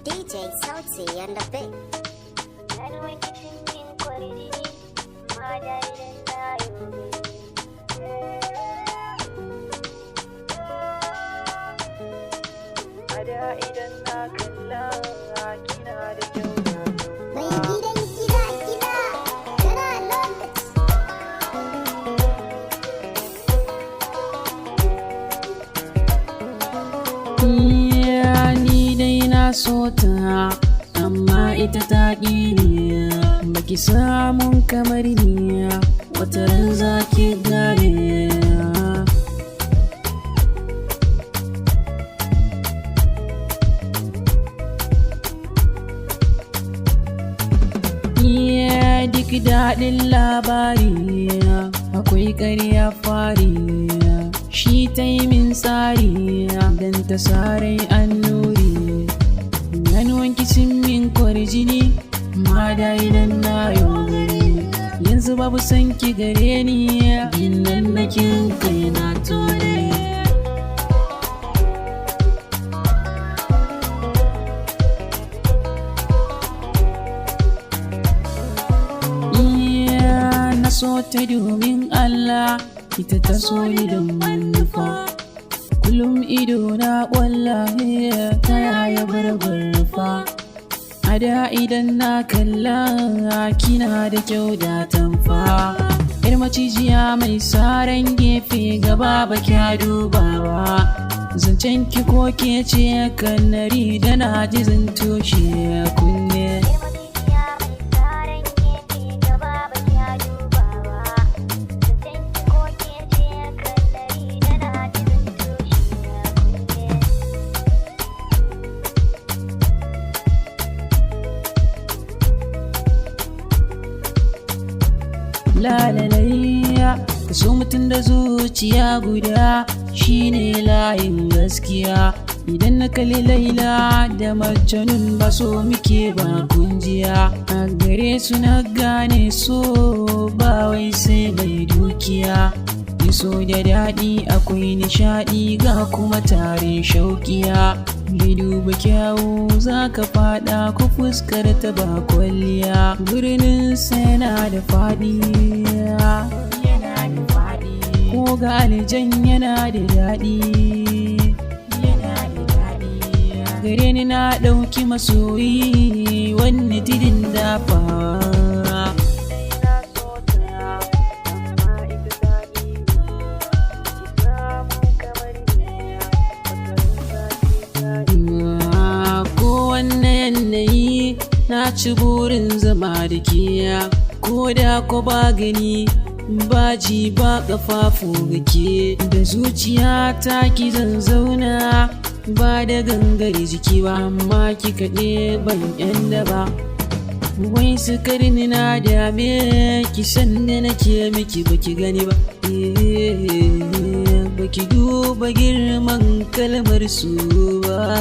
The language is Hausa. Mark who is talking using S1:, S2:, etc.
S1: DJ Sauti and the Big.
S2: Idan na kalla kina da kyau.
S1: Mai gidan kiɗa kana lokaci.
S2: Ni dai na so ta amma ita ta ƙi ni, baki samun kamar ni wata ran za ki gane. Duk daɗin labari akwai ƙarya fari, shi ta yi min tsari don ta sarai annuri. Ganuwanki sun min kwarjini ma da idan na yogari, yanzu babu san ki gare ni ginnan na kin kai na tore. So ta domin Allah, ita ta so ni don manufa. Kullum ido na ƙwallaye ta yaya barbarfa. A da idan na kalla kina da kyau da tamfa. Yar macijiya mai saran gefe gaba ba kya dubawa. Zancen ki ko ke ce kannari da na ji zan toshe kunne. Lalalaiya ka so mutum da zuciya guda shine layin gaskiya. Idan na kalli Laila da Majnun ba so muke ba kunjiya. A gare su na gane so ba wai sai mai dukiya. So da daɗi akwai nishaɗi ga kuma tare shauƙiya. Mai duba kyawu za ka faɗa ku fuskar ta ba kwalliya. Birnin yana da faɗi, ko ga aljan yana da daɗi. Gare ni na ɗauki masoyi wani tidin dafa. Na ci burin zama da ke, ko da ko ba gani ba ji ba ƙafafu ga ke. Da zuciya ta ki zan zauna ba da gangar jiki ba, amma ki kaɗe ban yan da ba. Wai sukarini na dame ki sanda nake miki baki gani ba. Baki duba girman kalmar su ba.